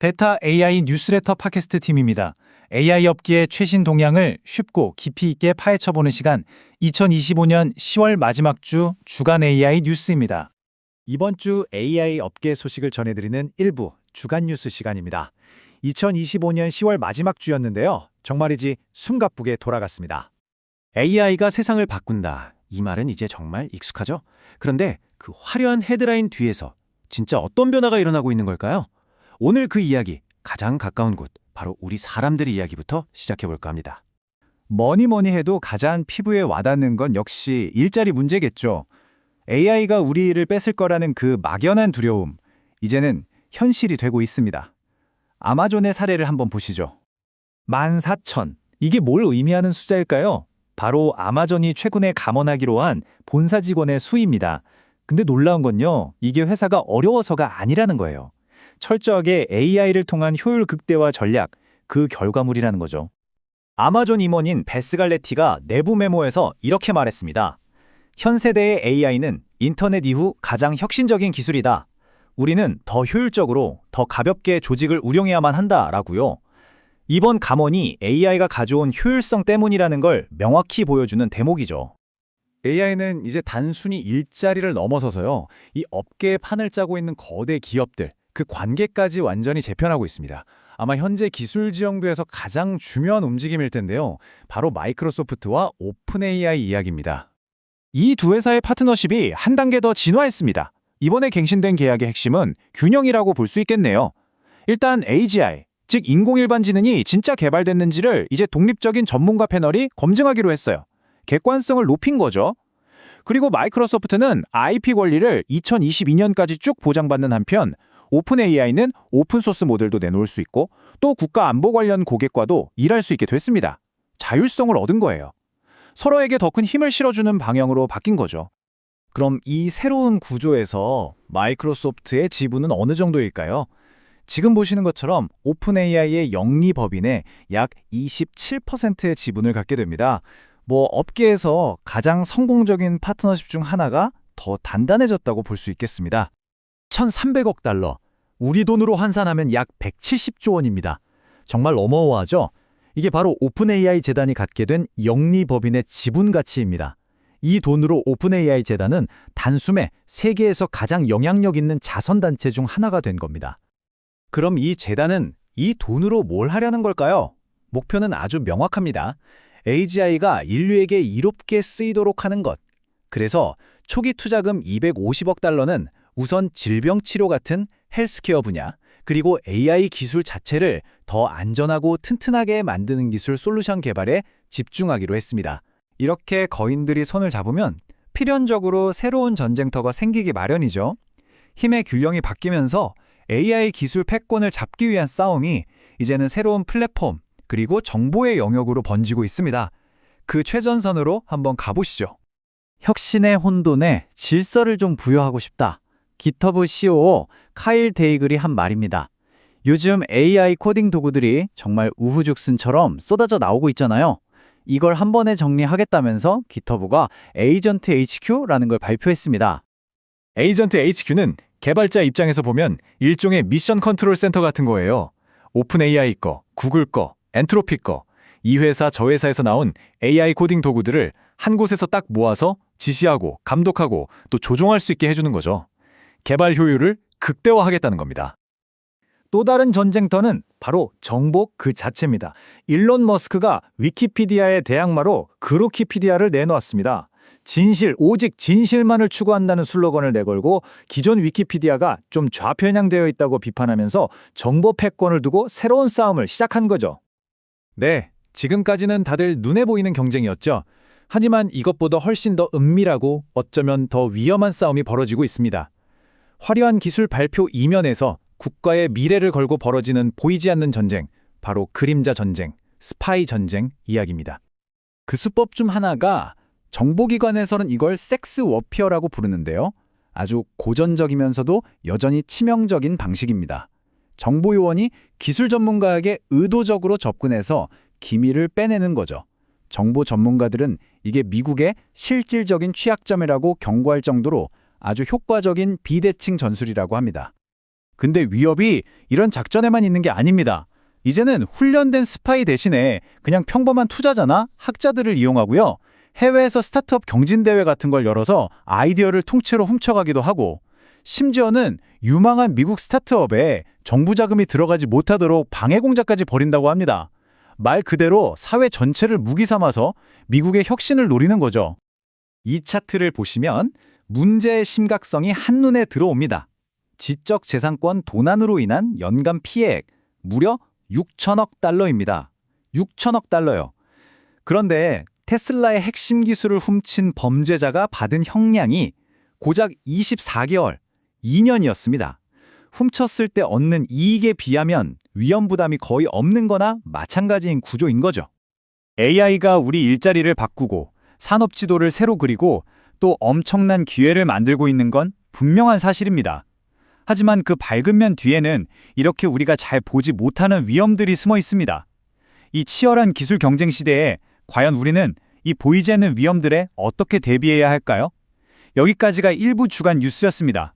베타 AI 뉴스레터 팟캐스트 팀입니다. AI 업계의 최신 동향을 쉽고 깊이 있게 파헤쳐보는 시간, 2025년 10월 마지막 주 주간 AI 뉴스입니다. 이번 주 AI 업계 소식을 전해드리는 일부 주간 뉴스 시간입니다. 2025년 10월 마지막 주였는데요. 정말이지 숨가쁘게 돌아갔습니다. AI가 세상을 바꾼다. 이 말은 이제 정말 익숙하죠? 그런데 그 화려한 헤드라인 뒤에서 진짜 어떤 변화가 일어나고 있는 걸까요? 오늘 그 이야기, 가장 가까운 곳, 바로 우리 사람들의 이야기부터 시작해볼까 합니다. 뭐니 해도 가장 피부에 와닿는 건 역시 일자리 문제겠죠. AI가 우리 일을 뺏을 거라는 그 막연한 두려움, 이제는 현실이 되고 있습니다. 아마존의 사례를 한번 보시죠. 14,000. 이게 뭘 의미하는 숫자일까요? 바로 아마존이 최근에 감원하기로 한 본사 직원의 수입니다. 근데 놀라운 건요, 이게 회사가 어려워서가 아니라는 거예요. 철저하게 AI를 통한 효율 극대화 전략, 그 결과물이라는 거죠. 아마존 임원인 베스 갈레티가 내부 메모에서 이렇게 말했습니다. 현 세대의 AI는 인터넷 이후 가장 혁신적인 기술이다. 우리는 더 효율적으로, 더 가볍게 조직을 운영해야만 한다라고요. 이번 감원이 AI가 가져온 효율성 때문이라는 걸 명확히 보여주는 대목이죠. AI는 이제 단순히 일자리를 넘어서서요, 이 업계의 판을 짜고 있는 거대 기업들, 그 관계까지 완전히 재편하고 있습니다. 아마 현재 기술 지형부에서 가장 중요한 움직임일 텐데요. 바로 마이크로소프트와 오픈 AI 이야기입니다. 이 두 회사의 파트너십이 한 단계 더 진화했습니다. 이번에 갱신된 계약의 핵심은 균형이라고 볼 수 있겠네요. 일단 AGI, 즉 인공일반지능이 진짜 개발됐는지를 이제 독립적인 전문가 패널이 검증하기로 했어요. 객관성을 높인 거죠. 그리고 마이크로소프트는 IP 권리를 2022년까지 쭉 보장받는 한편 오픈 AI는 오픈소스 모델도 내놓을 수 있고 또 국가 안보 관련 고객과도 일할 수 있게 됐습니다. 자율성을 얻은 거예요. 서로에게 더 큰 힘을 실어주는 방향으로 바뀐 거죠. 그럼 이 새로운 구조에서 마이크로소프트의 지분은 어느 정도일까요? 지금 보시는 것처럼 오픈 AI의 영리법인의 약 27%의 지분을 갖게 됩니다. 업계에서 가장 성공적인 파트너십 중 하나가 더 단단해졌다고 볼 수 있겠습니다. 1,300억 달러, 우리 돈으로 환산하면 약 170조 원입니다. 정말 어마어마하죠? 이게 바로 오픈 AI 재단이 갖게 된 영리법인의 지분 가치입니다. 이 돈으로 오픈 AI 재단은 단숨에 세계에서 가장 영향력 있는 자선단체 중 하나가 된 겁니다. 그럼 이 재단은 이 돈으로 뭘 하려는 걸까요? 목표는 아주 명확합니다. AGI가 인류에게 이롭게 쓰이도록 하는 것. 그래서 초기 투자금 250억 달러는 우선 질병 치료 같은 헬스케어 분야, 그리고 AI 기술 자체를 더 안전하고 튼튼하게 만드는 기술 솔루션 개발에 집중하기로 했습니다. 이렇게 거인들이 손을 잡으면 필연적으로 새로운 전쟁터가 생기기 마련이죠. 힘의 균형이 바뀌면서 AI 기술 패권을 잡기 위한 싸움이 이제는 새로운 플랫폼, 그리고 정보의 영역으로 번지고 있습니다. 그 최전선으로 한번 가보시죠. 혁신의 혼돈에 질서를 좀 부여하고 싶다. 깃허브 COO 카일 데이글이 한 말입니다. 요즘 AI 코딩 도구들이 정말 우후죽순처럼 쏟아져 나오고 있잖아요. 이걸 한 번에 정리하겠다면서 깃허브가 에이전트 HQ라는 걸 발표했습니다. 에이전트 HQ는 개발자 입장에서 보면 일종의 미션 컨트롤 센터 같은 거예요. 오픈 AI 거, 구글 거, 엔트로피 거, 이 회사 저 회사에서 나온 AI 코딩 도구들을 한 곳에서 딱 모아서 지시하고 감독하고 또 조종할 수 있게 해주는 거죠. 개발 효율을 극대화하겠다는 겁니다. 또 다른 전쟁터는 바로 정보 그 자체입니다. 일론 머스크가 위키피디아의 대항마로 그로키피디아를 내놓았습니다. 진실, 오직 진실만을 추구한다는 슬로건을 내걸고 기존 위키피디아가 좀 좌편향되어 있다고 비판하면서 정보 패권을 두고 새로운 싸움을 시작한 거죠. 네, 지금까지는 다들 눈에 보이는 경쟁이었죠. 하지만 이것보다 훨씬 더 은밀하고 어쩌면 더 위험한 싸움이 벌어지고 있습니다. 화려한 기술 발표 이면에서 국가의 미래를 걸고 벌어지는 보이지 않는 전쟁, 바로 그림자 전쟁, 스파이 전쟁 이야기입니다. 그 수법 중 하나가 정보기관에서는 이걸 섹스 워피어라고 부르는데요. 아주 고전적이면서도 여전히 치명적인 방식입니다. 정보요원이 기술 전문가에게 의도적으로 접근해서 기밀을 빼내는 거죠. 정보 전문가들은 이게 미국의 실질적인 취약점이라고 경고할 정도로 아주 효과적인 비대칭 전술이라고 합니다. 근데 위협이 이런 작전에만 있는 게 아닙니다. 이제는 훈련된 스파이 대신에 그냥 평범한 투자자나 학자들을 이용하고요. 해외에서 스타트업 경진대회 같은 걸 열어서 아이디어를 통째로 훔쳐가기도 하고, 심지어는 유망한 미국 스타트업에 정부 자금이 들어가지 못하도록 방해 공작까지 벌인다고 합니다. 말 그대로 사회 전체를 무기 삼아서 미국의 혁신을 노리는 거죠. 이 차트를 보시면 문제의 심각성이 한눈에 들어옵니다. 지적재산권 도난으로 인한 연간 피해액 무려 6천억 달러입니다. 6천억 달러요. 그런데 테슬라의 핵심 기술을 훔친 범죄자가 받은 형량이 고작 24개월, 2년이었습니다. 훔쳤을 때 얻는 이익에 비하면 위험 부담이 거의 없는 거나 마찬가지인 구조인 거죠. AI가 우리 일자리를 바꾸고 산업 지도를 새로 그리고 또 엄청난 기회를 만들고 있는 건 분명한 사실입니다. 하지만 그 밝은 면 뒤에는 이렇게 우리가 잘 보지 못하는 위험들이 숨어 있습니다. 이 치열한 기술 경쟁 시대에 과연 우리는 이 보이지 않는 위험들에 어떻게 대비해야 할까요? 여기까지가 1부 주간 뉴스였습니다.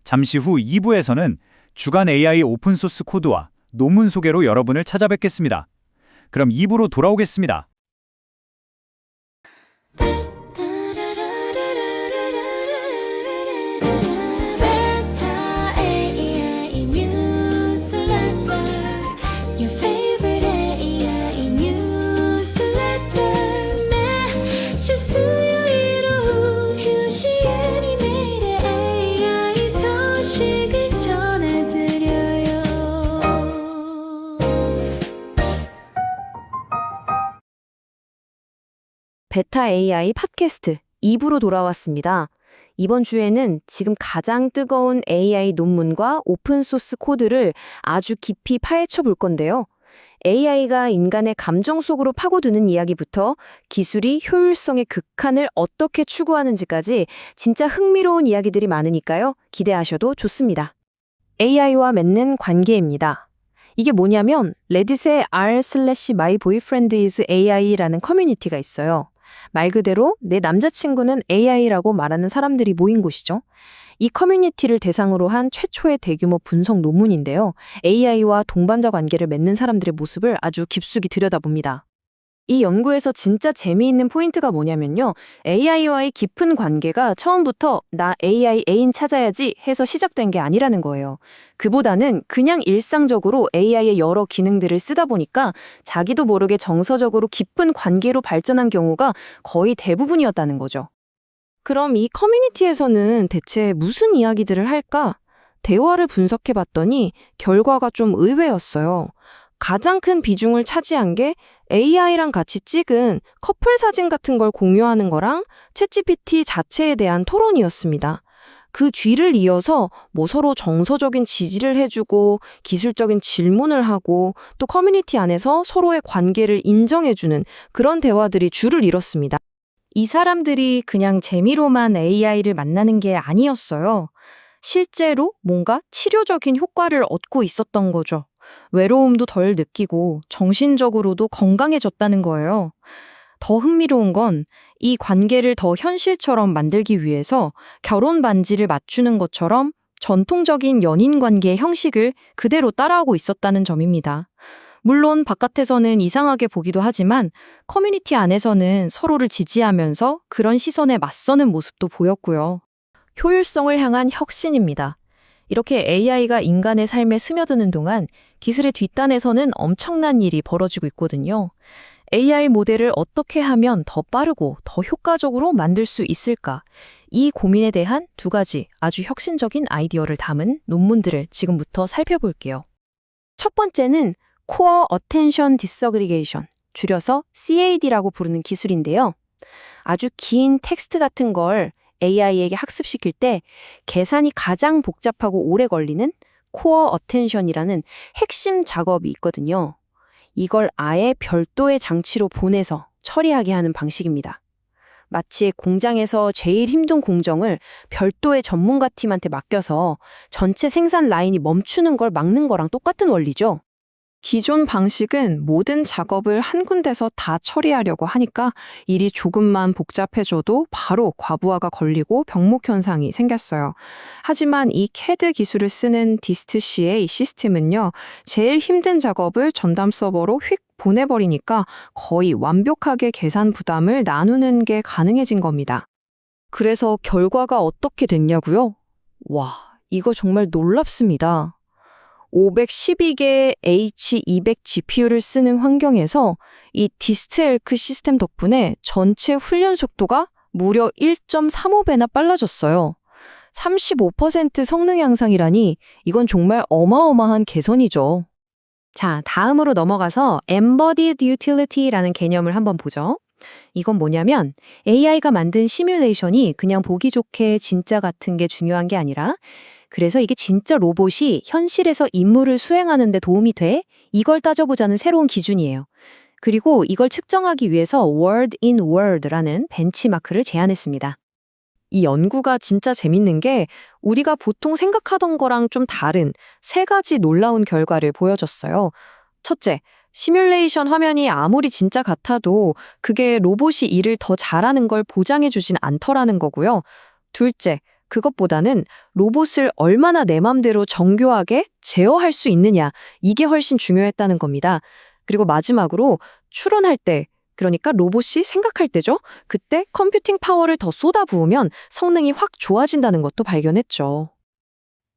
잠시 후 2부에서는 주간 AI 오픈소스 코드와 논문 소개로 여러분을 찾아뵙겠습니다. 그럼 2부로 돌아오겠습니다. 베타 AI 뉴스레터 Your favorite AI 뉴스레터 매주 수요일 오후 2시에 매일의 AI 소식을 전해드려요. 베타 AI 팟캐스트 2부로 돌아왔습니다. 이번 주에는 지금 가장 뜨거운 AI 논문과 오픈소스 코드를 아주 깊이 파헤쳐 볼 건데요. AI가 인간의 감정 속으로 파고드는 이야기부터 기술이 효율성의 극한을 어떻게 추구하는지까지 진짜 흥미로운 이야기들이 많으니까요. 기대하셔도 좋습니다. AI와 맺는 관계입니다. 이게 뭐냐면 레딧에 r/myboyfriendisAI라는 커뮤니티가 있어요. 말 그대로 내 남자친구는 AI라고 말하는 사람들이 모인 곳이죠. 이 커뮤니티를 대상으로 한 최초의 대규모 분석 논문인데요. AI와 동반자 관계를 맺는 사람들의 모습을 아주 깊숙이 들여다봅니다. 이 연구에서 진짜 재미있는 포인트가 뭐냐면요. AI와의 깊은 관계가 처음부터 나 AI 애인 찾아야지 해서 시작된 게 아니라는 거예요. 그보다는 그냥 일상적으로 AI의 여러 기능들을 쓰다 보니까 자기도 모르게 정서적으로 깊은 관계로 발전한 경우가 거의 대부분이었다는 거죠. 그럼 이 커뮤니티에서는 대체 무슨 이야기들을 할까? 대화를 분석해봤더니 결과가 좀 의외였어요. 가장 큰 비중을 차지한 게 AI랑 같이 찍은 커플 사진 같은 걸 공유하는 거랑 챗GPT 자체에 대한 토론이었습니다. 그 뒤를 이어서 서로 정서적인 지지를 해주고 기술적인 질문을 하고 또 커뮤니티 안에서 서로의 관계를 인정해주는 그런 대화들이 줄을 이뤘습니다. 이 사람들이 그냥 재미로만 AI를 만나는 게 아니었어요. 실제로 뭔가 치료적인 효과를 얻고 있었던 거죠. 외로움도 덜 느끼고 정신적으로도 건강해졌다는 거예요. 더 흥미로운 건 이 관계를 더 현실처럼 만들기 위해서 결혼 반지를 맞추는 것처럼 전통적인 연인 관계의 형식을 그대로 따라하고 있었다는 점입니다. 물론 바깥에서는 이상하게 보기도 하지만 커뮤니티 안에서는 서로를 지지하면서 그런 시선에 맞서는 모습도 보였고요. 효율성을 향한 혁신입니다. 이렇게 AI가 인간의 삶에 스며드는 동안 기술의 뒷단에서는 엄청난 일이 벌어지고 있거든요. AI 모델을 어떻게 하면 더 빠르고 더 효과적으로 만들 수 있을까? 이 고민에 대한 두 가지 아주 혁신적인 아이디어를 담은 논문들을 지금부터 살펴볼게요. 첫 번째는 Core Attention Disaggregation, 줄여서 CAD라고 부르는 기술인데요. 아주 긴 텍스트 같은 걸 AI에게 학습시킬 때 계산이 가장 복잡하고 오래 걸리는 Core Attention이라는 핵심 작업이 있거든요. 이걸 아예 별도의 장치로 보내서 처리하게 하는 방식입니다. 마치 공장에서 제일 힘든 공정을 별도의 전문가 팀한테 맡겨서 전체 생산 라인이 멈추는 걸 막는 거랑 똑같은 원리죠. 기존 방식은 모든 작업을 한 군데서 다 처리하려고 하니까 일이 조금만 복잡해져도 바로 과부하가 걸리고 병목 현상이 생겼어요. 하지만 이 CAD 기술을 쓰는 디스트C의 이 시스템은요, 제일 힘든 작업을 전담 서버로 휙 보내버리니까 거의 완벽하게 계산 부담을 나누는 게 가능해진 겁니다. 그래서 결과가 어떻게 됐냐고요? 와, 이거 정말 놀랍습니다. 512개 H200 GPU를 쓰는 환경에서 이 디스트엘크 시스템 덕분에 전체 훈련 속도가 무려 1.35배나 빨라졌어요. 35% 성능 향상이라니 이건 정말 어마어마한 개선이죠. 자, 다음으로 넘어가서 Embodied Utility라는 개념을 한번 보죠. 이건 뭐냐면 AI가 만든 시뮬레이션이 그냥 보기 좋게 진짜 같은 게 중요한 게 아니라 그래서 이게 진짜 로봇이 현실에서 임무를 수행하는 데 도움이 돼? 이걸 따져보자는 새로운 기준이에요. 그리고 이걸 측정하기 위해서 Word in Word라는 벤치마크를 제안했습니다. 이 연구가 진짜 재밌는 게 우리가 보통 생각하던 거랑 좀 다른 세 가지 놀라운 결과를 보여줬어요. 첫째, 시뮬레이션 화면이 아무리 진짜 같아도 그게 로봇이 일을 더 잘하는 걸 보장해주진 않더라는 거고요. 둘째, 그것보다는 로봇을 얼마나 내 맘대로 정교하게 제어할 수 있느냐, 이게 훨씬 중요했다는 겁니다. 그리고 마지막으로 추론할 때, 그러니까 로봇이 생각할 때죠. 그때 컴퓨팅 파워를 더 쏟아부으면 성능이 확 좋아진다는 것도 발견했죠.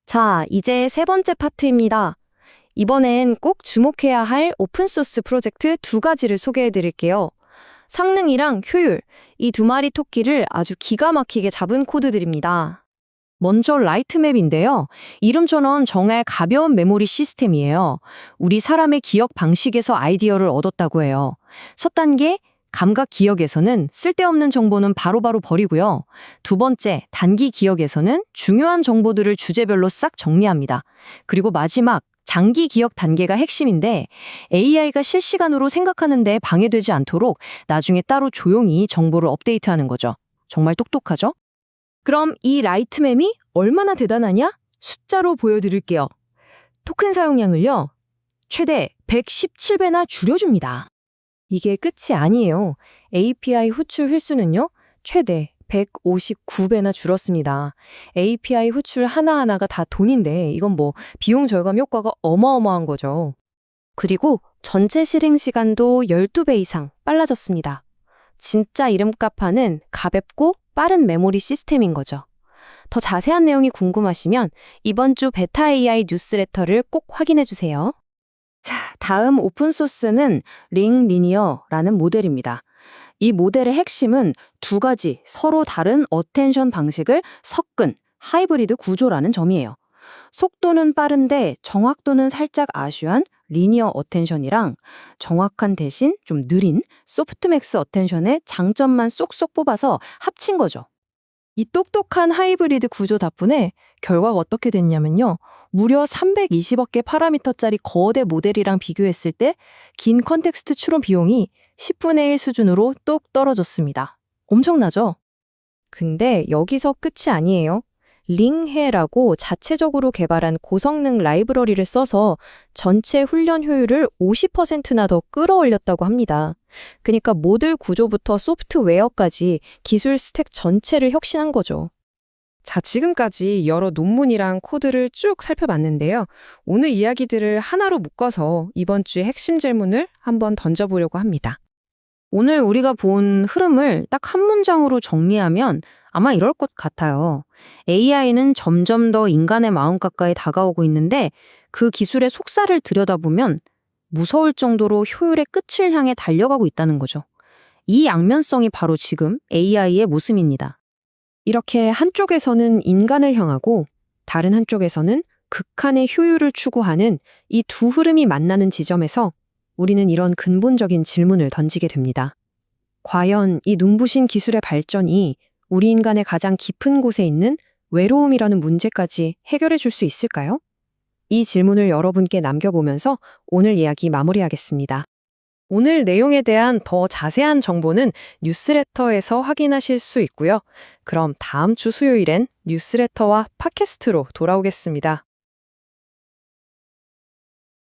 자, 이제 세 번째 파트입니다. 이번엔 꼭 주목해야 할 오픈소스 프로젝트 두 가지를 소개해 드릴게요. 성능이랑 효율, 이 두 마리 토끼를 아주 기가 막히게 잡은 코드들입니다. 먼저 라이트맵인데요. 이름처럼 정말 가벼운 메모리 시스템이에요. 우리 사람의 기억 방식에서 아이디어를 얻었다고 해요. 첫 단계, 감각 기억에서는 쓸데없는 정보는 바로바로 버리고요. 두 번째, 단기 기억에서는 중요한 정보들을 주제별로 싹 정리합니다. 그리고 마지막, 장기 기억 단계가 핵심인데 AI가 실시간으로 생각하는데 방해되지 않도록 나중에 따로 조용히 정보를 업데이트하는 거죠. 정말 똑똑하죠? 그럼 이 라이트맵이 얼마나 대단하냐? 숫자로 보여드릴게요. 토큰 사용량을요, 최대 117배나 줄여줍니다. 이게 끝이 아니에요. API 호출 횟수는요, 최대 159배나 줄었습니다. API 호출 하나하나가 다 돈인데 이건 뭐 비용 절감 효과가 어마어마한 거죠. 그리고 전체 실행 시간도 12배 이상 빨라졌습니다. 진짜 이름값 하는 가볍고 빠른 메모리 시스템인 거죠. 더 자세한 내용이 궁금하시면 이번 주 베타 AI 뉴스레터를 꼭 확인해 주세요. 자, 다음 오픈소스는 링 리니어라는 모델입니다. 이 모델의 핵심은 두 가지 서로 다른 어텐션 방식을 섞은 하이브리드 구조라는 점이에요. 속도는 빠른데 정확도는 살짝 아쉬운 리니어 어텐션이랑 정확한 대신 좀 느린 소프트맥스 어텐션의 장점만 쏙쏙 뽑아서 합친 거죠. 이 똑똑한 하이브리드 구조 덕분에 결과가 어떻게 됐냐면요. 무려 320억 개 파라미터짜리 거대 모델이랑 비교했을 때 긴 컨텍스트 추론 비용이 10분의 1 수준으로 똑 떨어졌습니다. 엄청나죠? 근데 여기서 끝이 아니에요. 링해라고 자체적으로 개발한 고성능 라이브러리를 써서 전체 훈련 효율을 50%나 더 끌어올렸다고 합니다. 그러니까 모듈 구조부터 소프트웨어까지 기술 스택 전체를 혁신한 거죠. 자, 지금까지 여러 논문이랑 코드를 쭉 살펴봤는데요. 오늘 이야기들을 하나로 묶어서 이번 주의 핵심 질문을 한번 던져보려고 합니다. 오늘 우리가 본 흐름을 딱 한 문장으로 정리하면 아마 이럴 것 같아요. AI는 점점 더 인간의 마음 가까이 다가오고 있는데 그 기술의 속살을 들여다보면 무서울 정도로 효율의 끝을 향해 달려가고 있다는 거죠. 이 양면성이 바로 지금 AI의 모습입니다. 이렇게 한쪽에서는 인간을 향하고 다른 한쪽에서는 극한의 효율을 추구하는 이 두 흐름이 만나는 지점에서 우리는 이런 근본적인 질문을 던지게 됩니다. 과연 이 눈부신 기술의 발전이 우리 인간의 가장 깊은 곳에 있는 외로움이라는 문제까지 해결해 줄 수 있을까요? 이 질문을 여러분께 남겨보면서 오늘 이야기 마무리하겠습니다. 오늘 내용에 대한 더 자세한 정보는 뉴스레터에서 확인하실 수 있고요. 그럼 다음 주 수요일엔 뉴스레터와 팟캐스트로 돌아오겠습니다.